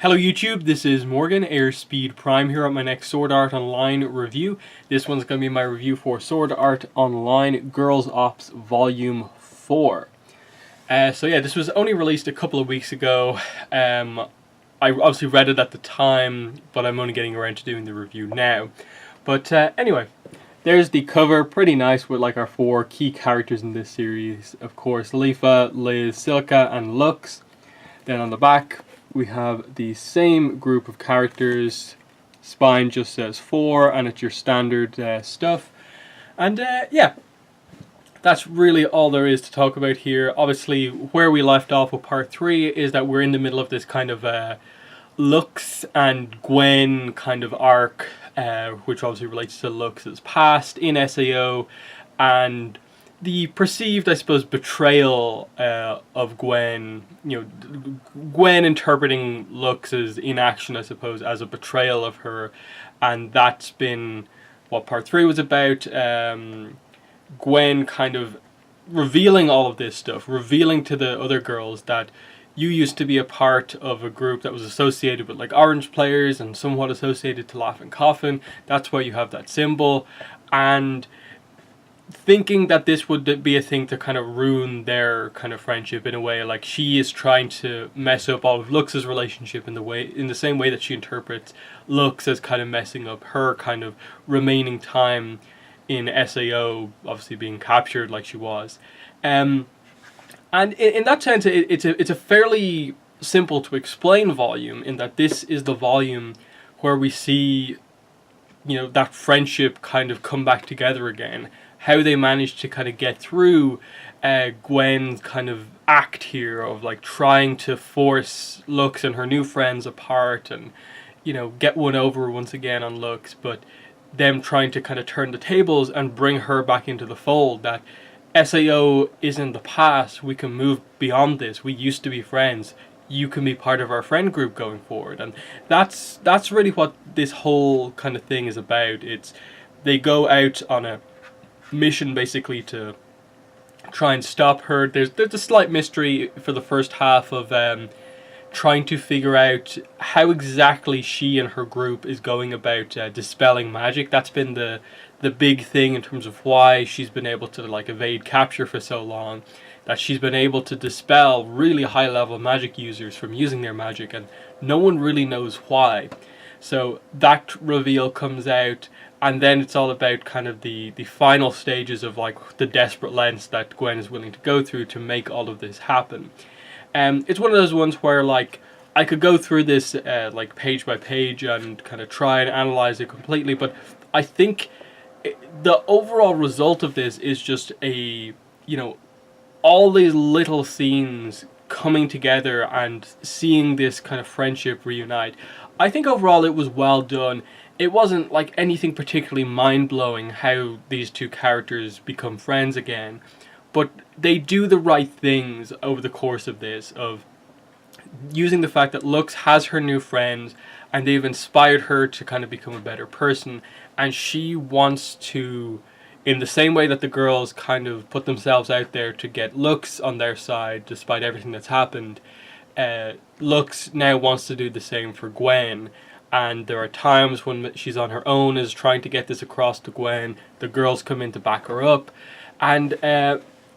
Hello YouTube, this is Morgan, Airspeed Prime here at my next Sword Art Online review. This one's going to be my review for Sword Art Online Girls Ops Volume 4. So yeah, this was only released a couple of weeks ago. I obviously read it at the time, but I'm only getting around to doing the review now. But anyway, there's the cover, pretty nice with like our four key characters in this series. Of course, Leafa, Liz, Silka, and Lux. Then on the back, we have the same group of characters. Spine just says 4 and it's your standard stuff. And yeah, that's really all there is to talk about here. Obviously, where we left off with part 3 is that we're in the middle of this kind of Lux and Gwen kind of arc, which obviously relates to Lux's past in SAO, and the perceived, I suppose, betrayal of Gwen, Gwen interpreting Lux's inaction, I suppose, as a betrayal of her, and that's been what part 3 was about. Gwen kind of revealing all of this stuff, revealing to the other girls that you used to be a part of a group that was associated with like Orange players and somewhat associated to Laughing Coffin. That's why you have that symbol, and thinking that this would be a thing to kind of ruin their kind of friendship in a way. Like, she is trying to mess up all of Lux's relationship in the same way that she interprets Lux as kind of messing up her kind of remaining time in SAO, obviously being captured like she was. And in that sense, it's a fairly simple to explain volume, in that this is the volume where we see, that friendship kind of come back together again. How they managed to kind of get through Gwen's kind of act here of like trying to force Lux and her new friends apart and, get one over once again on Lux, but them trying to kind of turn the tables and bring her back into the fold, that SAO isn't the past, we can move beyond this, we used to be friends, you can be part of our friend group going forward. And that's really what this whole kind of thing is about. They go out on a mission basically to try and stop her. There's a slight mystery for the first half of trying to figure out how exactly she and her group is going about dispelling magic. That's been the big thing in terms of why she's been able to like evade capture for so long, that she's been able to dispel really high level magic users from using their magic, and no one really knows why. So that reveal comes out, and then it's all about kind of the final stages of like the desperate lengths that Gwen is willing to go through to make all of this happen. It's one of those ones where like I could go through this like page by page and kind of try and analyze it completely, but I think the overall result of this is just all these little scenes coming together and seeing this kind of friendship reunite. I think overall it was well done. It wasn't like anything particularly mind-blowing how these two characters become friends again, but they do the right things over the course of this, of using the fact that Lux has her new friends and they've inspired her to kind of become a better person, and she wants to, in the same way that the girls kind of put themselves out there to get Lux on their side despite everything that's happened, Lux now wants to do the same for Gwen. And there are times when she's on her own, is trying to get this across to Gwen. The girls come in to back her up. And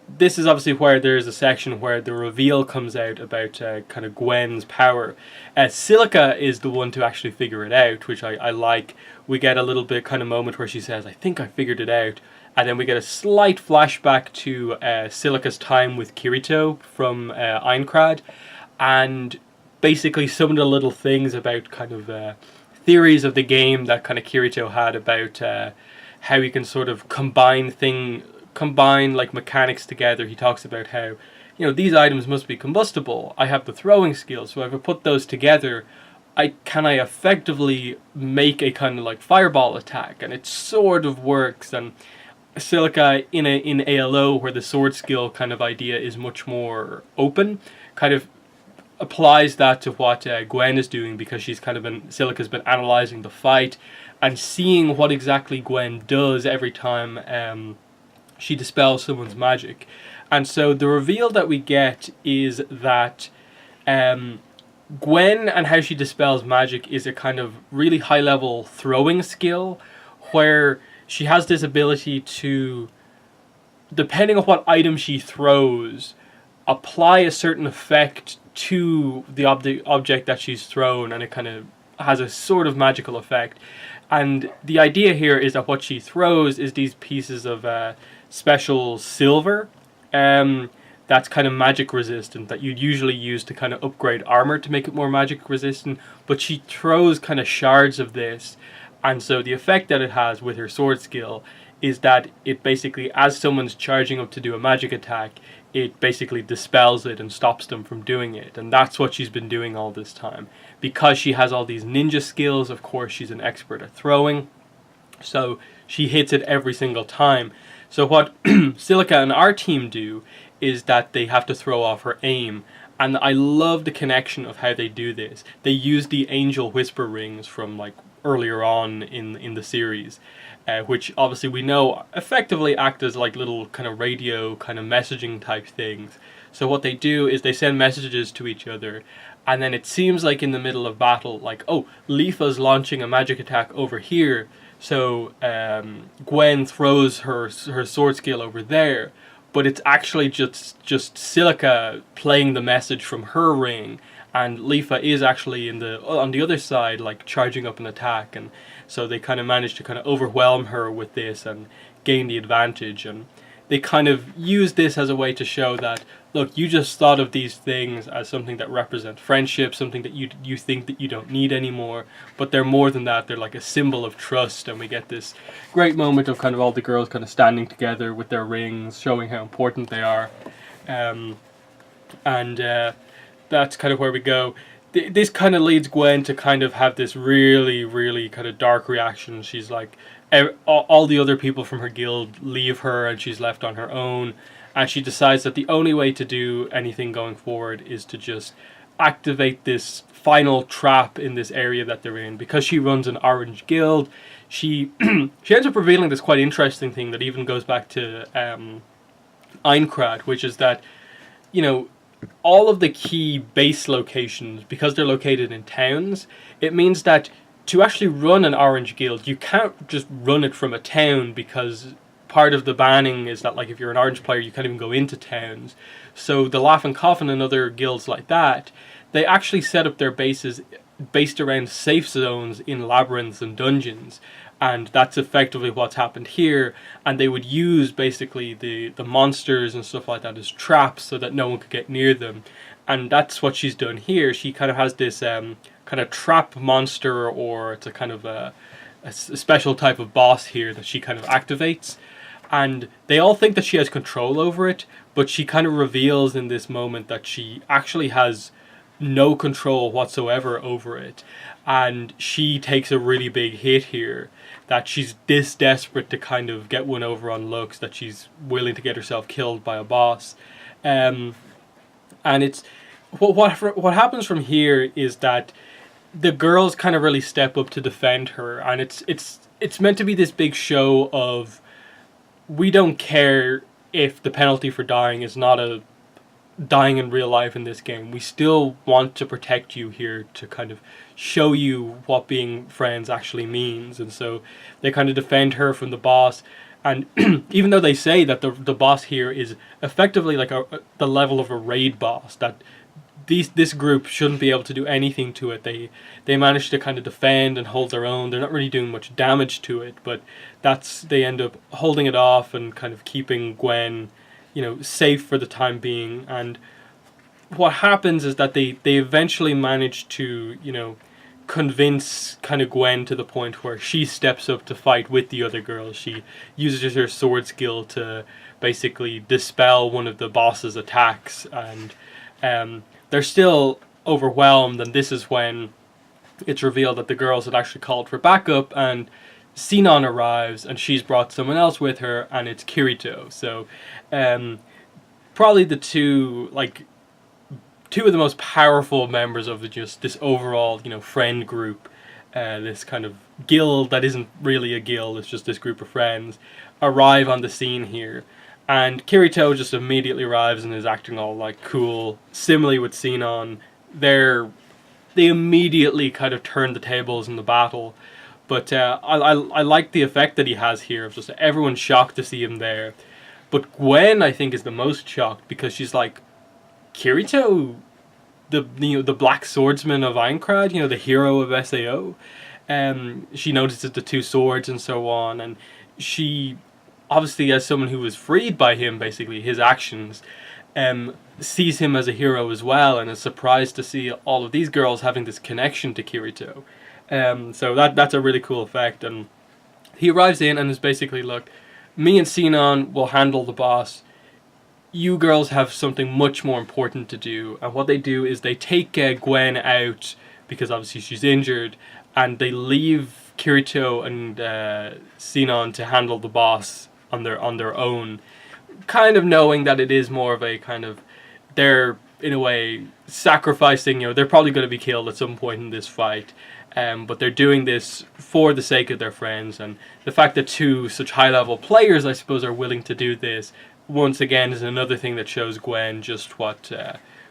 this is obviously where there's a section where the reveal comes out about kind of Gwen's power. Silica is the one to actually figure it out, which I like. We get a little bit kind of moment where she says, I think I figured it out. And then we get a slight flashback to Silica's time with Kirito from Aincrad. And basically some of the little things about kind of theories of the game that kind of Kirito had about how you can sort of combine like mechanics together. He talks about how, these items must be combustible. I have the throwing skills, so if I put those together, I effectively make a kind of like fireball attack, and it sort of works. And Silica in ALO, where the sword skill kind of idea is much more open, kind of applies that to what Gwen is doing, because Silica's been analyzing the fight and seeing what exactly Gwen does every time she dispels someone's magic. And so the reveal that we get is that Gwen and how she dispels magic is a kind of really high level throwing skill where she has this ability to, depending on what item she throws, apply a certain effect to the object that she's thrown, and it kind of has a sort of magical effect. And the idea here is that what she throws is these pieces of special silver that's kind of magic resistant, that you'd usually use to kind of upgrade armor to make it more magic resistant, but she throws kind of shards of this. And so the effect that it has with her sword skill is that it basically, as someone's charging up to do a magic attack, it basically dispels it and stops them from doing it. And that's what she's been doing all this time. Because she has all these ninja skills, of course she's an expert at throwing, so she hits it every single time. So what Silica and our team do is that they have to throw off her aim. And I love the connection of how they do this. They use the angel whisper rings from like earlier on in the series, which obviously we know effectively act as like little kind of radio kind of messaging type things. So what they do is they send messages to each other, and then it seems like in the middle of battle, like, oh, Leafa's launching a magic attack over here, so Gwen throws her sword skill over there, but it's actually just Silica playing the message from her ring, and Leafa is actually on the other side, like charging up an attack, and so they kind of manage to kind of overwhelm her with this and gain the advantage. And they kind of use this as a way to show that, look, you just thought of these things as something that represent friendship, something that you think that you don't need anymore, but they're more than that. They're like a symbol of trust, and we get this great moment of kind of all the girls kind of standing together with their rings, showing how important they are. That's kind of where we go. This kind of leads Gwen to kind of have this really, really kind of dark reaction. She's like, all the other people from her guild leave her and she's left on her own, and she decides that the only way to do anything going forward is to just activate this final trap in this area that they're in. Because she runs an orange guild, she she ends up revealing this quite interesting thing that even goes back to Aincrad, which is that, you know, all of the key base locations, because they're located in towns, it means that to actually run an orange guild, you can't just run it from a town, because part of the banning is that, like, if you're an orange player, you can't even go into towns. So the Laughing Coffin and other guilds like that, they actually set up their bases based around safe zones in labyrinths and dungeons. And that's effectively what's happened here. And they would use basically the monsters and stuff like that as traps so that no one could get near them. And that's what she's done here. She kind of has this kind of trap monster, or it's a kind of a special type of boss here that she kind of activates. And they all think that she has control over it, but she kind of reveals in this moment that she actually has no control whatsoever over it. And she takes a really big hit here, that she's this desperate to kind of get one over on looks that she's willing to get herself killed by a boss. And it's what happens from here is that the girls kind of really step up to defend her, and it's meant to be this big show of, we don't care if the penalty for dying is not a dying in real life in this game. We still want to protect you here, to kind of show you what being friends actually means. And so they kind of defend her from the boss. And even though they say that the boss here is effectively like the level of a raid boss, that this group shouldn't be able to do anything to it, they manage to kind of defend and hold their own. They're not really doing much damage to it, but they end up holding it off and kind of keeping Gwen, you know, safe for the time being. And what happens is that they eventually manage to, you know, convince kind of Gwen to the point where she steps up to fight with the other girls. She uses her sword skill to basically dispel one of the boss's attacks, and they're still overwhelmed. And this is when it's revealed that the girls had actually called for backup, and Sinon arrives, and she's brought someone else with her, and it's Kirito. So probably the two of the most powerful members of just this overall, you know, friend group, this kind of guild that isn't really a guild, it's just this group of friends, arrive on the scene here. And Kirito just immediately arrives and is acting all like cool. Similarly with Sinon, they're they immediately kind of turn the tables in the battle. But I like the effect that he has here of just everyone's shocked to see him there. But Gwen, I think, is the most shocked because she's like, Kirito, the black swordsman of Aincrad, the hero of SAO. She notices the two swords and so on, and she, obviously as someone who was freed by him, basically his actions, sees him as a hero as well, and is surprised to see all of these girls having this connection to Kirito. So that's a really cool effect. And he arrives in and is basically, look, me and Sinon will handle the boss. You girls have something much more important to do. And what they do is they take Gwen out, because obviously she's injured, and they leave Kirito and Sinon to handle the boss on their own, kind of knowing that it is more of a kind of, they're in a way sacrificing, they're probably going to be killed at some point in this fight. But they're doing this for the sake of their friends, and the fact that two such high-level players, I suppose, are willing to do this, once again, is another thing that shows Gwen just what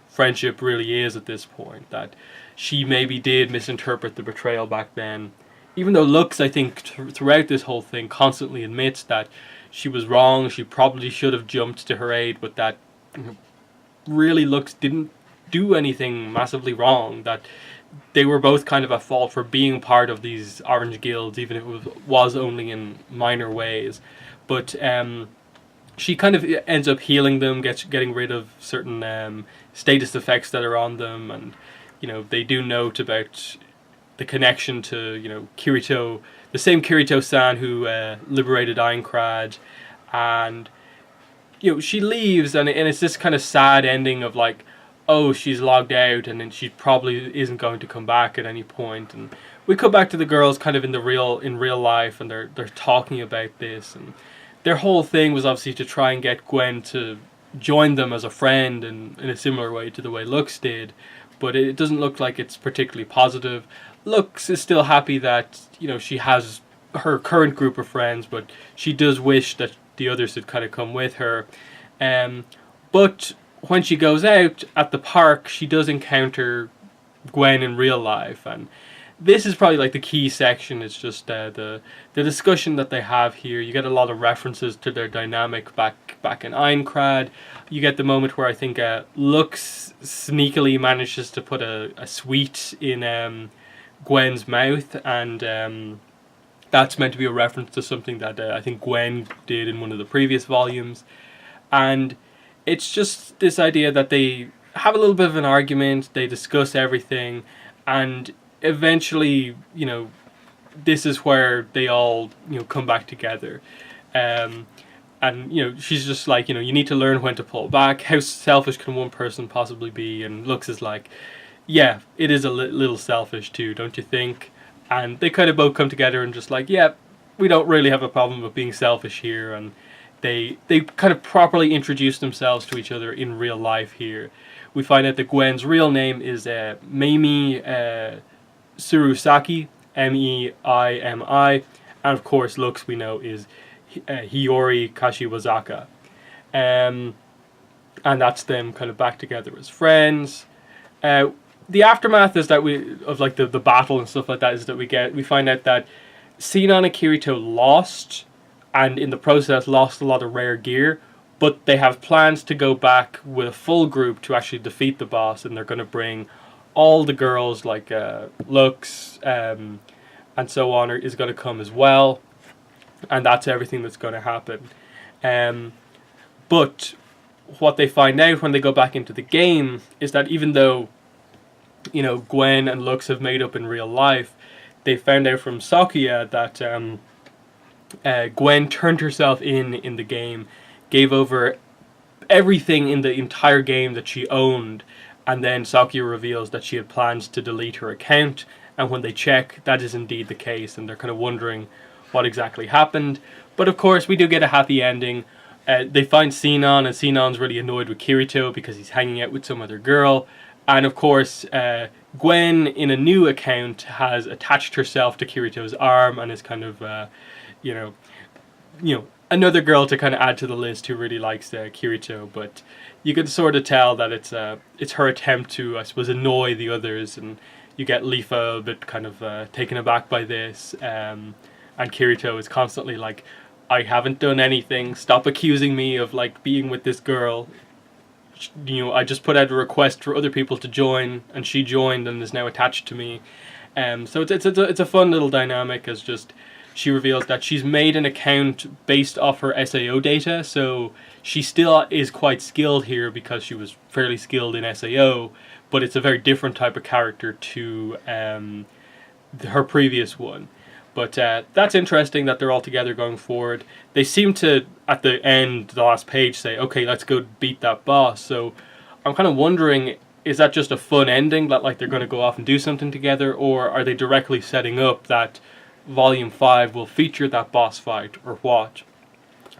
friendship really is at this point. That she maybe did misinterpret the betrayal back then, even though Lux, I think, throughout this whole thing, constantly admits that she was wrong, she probably should have jumped to her aid, but that really Lux didn't do anything massively wrong, that they were both kind of at fault for being part of these orange guilds, even if it was only in minor ways. But she kind of ends up healing them, getting rid of certain status effects that are on them, and they do note about the connection to Kirito, the same Kirito-san who liberated Aincrad, and she leaves, and it's this kind of sad ending of like, oh, she's logged out, and then she probably isn't going to come back at any point. And we come back to the girls kind of in real life, and they're talking about this, and their whole thing was obviously to try and get Gwen to join them as a friend, and in a similar way to the way Lux did. But it doesn't look like it's particularly positive. Lux is still happy that she has her current group of friends, but she does wish that the others had kind of come with her. But when she goes out at the park, she does encounter Gwen in real life, and this is probably like the key section. It's just the discussion that they have here. You get a lot of references to their dynamic back in Aincrad. You get the moment where I think Lux sneakily manages to put a sweet in Gwen's mouth, and that's meant to be a reference to something that I think Gwen did in one of the previous volumes. And it's just this idea that they have a little bit of an argument, they discuss everything, and eventually, this is where they all, come back together. And, she's just like, you need to learn when to pull back. How selfish can one person possibly be? And Lux is like, yeah, it is a little selfish too, don't you think? And they kind of both come together and just like, yeah, we don't really have a problem with being selfish here. And they kind of properly introduce themselves to each other in real life here. We find out that Gwen's real name is Meimi Surusaki, Meimi, and of course Lux, we know, is Hiyori Kashiwazaka. And that's them kind of back together as friends. The aftermath is that the battle and stuff like that is that we find out that Sinon and Kirito lost, and in the process lost a lot of rare gear, but they have plans to go back with a full group to actually defeat the boss, and they're going to bring all the girls like Lux and so on is going to come as well, and that's everything that's going to happen. But what they find out when they go back into the game is that even though Gwen and Lux have made up in real life, they found out from Sakuya that Gwen turned herself in the game, gave over everything in the entire game that she owned, and then Sakuya reveals that she had plans to delete her account, and when they check, that is indeed the case, and they're kind of wondering what exactly happened. But of course, we do get a happy ending. They find Sinon, and Sinon's really annoyed with Kirito because he's hanging out with some other girl, and of course, Gwen, in a new account, has attached herself to Kirito's arm and is kind of, another girl to kind of add to the list who really likes Kirito. But you can sort of tell that it's her attempt to, I suppose, annoy the others, and you get Lifa a bit kind of taken aback by this, and Kirito is constantly like, I haven't done anything, stop accusing me of like being with this girl. You know, I just put out a request for other people to join, and she joined and is now attached to me. So it's a fun little dynamic, as just she reveals that she's made an account based off her SAO data, so she still is quite skilled here because she was fairly skilled in SAO, but it's a very different type of character to her previous one. But that's interesting that they're all together going forward. They seem to, at the end, the last page, say, okay, let's go beat that boss. So I'm kind of wondering, is that just a fun ending, that like they're going to go off and do something together, or are they directly setting up that Volume 5 will feature that boss fight, or what?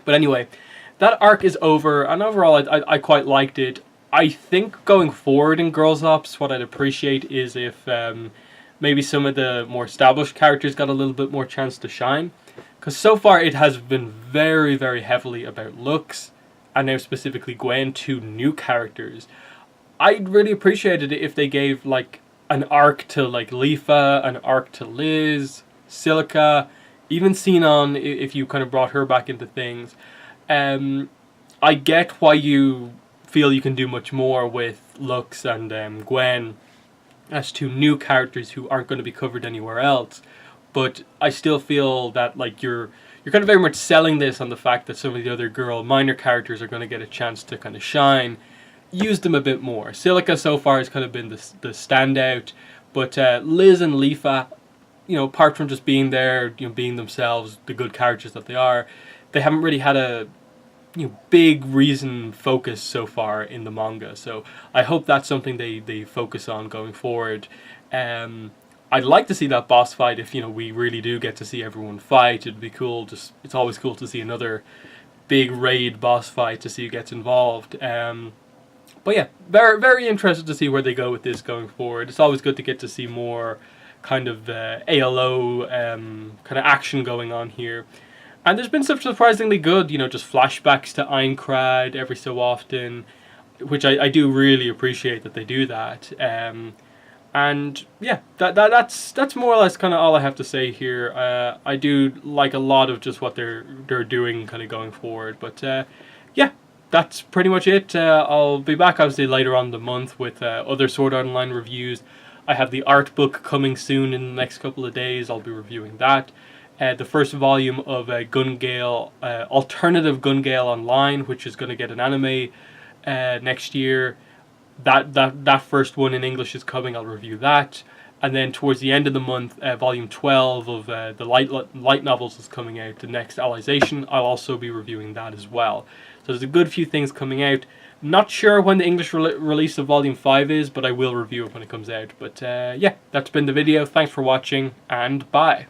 But anyway, that arc is over, and overall I quite liked it. I think going forward in Girls Ops, what I'd appreciate is if maybe some of the more established characters got a little bit more chance to shine. Because so far it has been very, very heavily about looks, and now specifically Gwen, two new characters. I'd really appreciated it if they gave like an arc to like Lifa, an arc to Liz, Silica, even Xenon, if you kind of brought her back into things. I get why you feel you can do much more with Lux and Gwen as two new characters who aren't going to be covered anywhere else, but I still feel that like you're kind of very much selling this on the fact that some of the other minor characters are going to get a chance to kind of shine. Use them a bit more. Silica so far has kind of been the standout, but Liz and Lifa, you know, apart from just being there, you know, being themselves, the good characters that they are, they haven't really had a big reason focus so far in the manga. So I hope that's something they focus on going forward. I'd like to see that boss fight if, you know, we really do get to see everyone fight. It'd be cool. It's always cool to see another big raid boss fight, to see who gets involved. But yeah, very, very interested to see where they go with this going forward. It's always good to get to see more kind of ALO kind of action going on here. And there's been some surprisingly good, you know, just flashbacks to Aincrad every so often, which I do really appreciate that they do that. And yeah, that's more or less kind of all I have to say here. I do like a lot of just what they're doing kind of going forward. But yeah, that's pretty much it. I'll be back obviously later on in the month with other Sword Art Online reviews. I have the art book coming soon in the next couple of days. I'll be reviewing that. The first volume of Gun Gale, Alternative Gun Gale Online, which is going to get an anime next year. That first one in English is coming. I'll review that. And then towards the end of the month, Volume 12 of the light novels is coming out. The next Alicization, I'll also be reviewing that as well. So there's a good few things coming out. Not sure when the English release of Volume 5 is, but I will review it when it comes out. But yeah, that's been the video. Thanks for watching, and bye.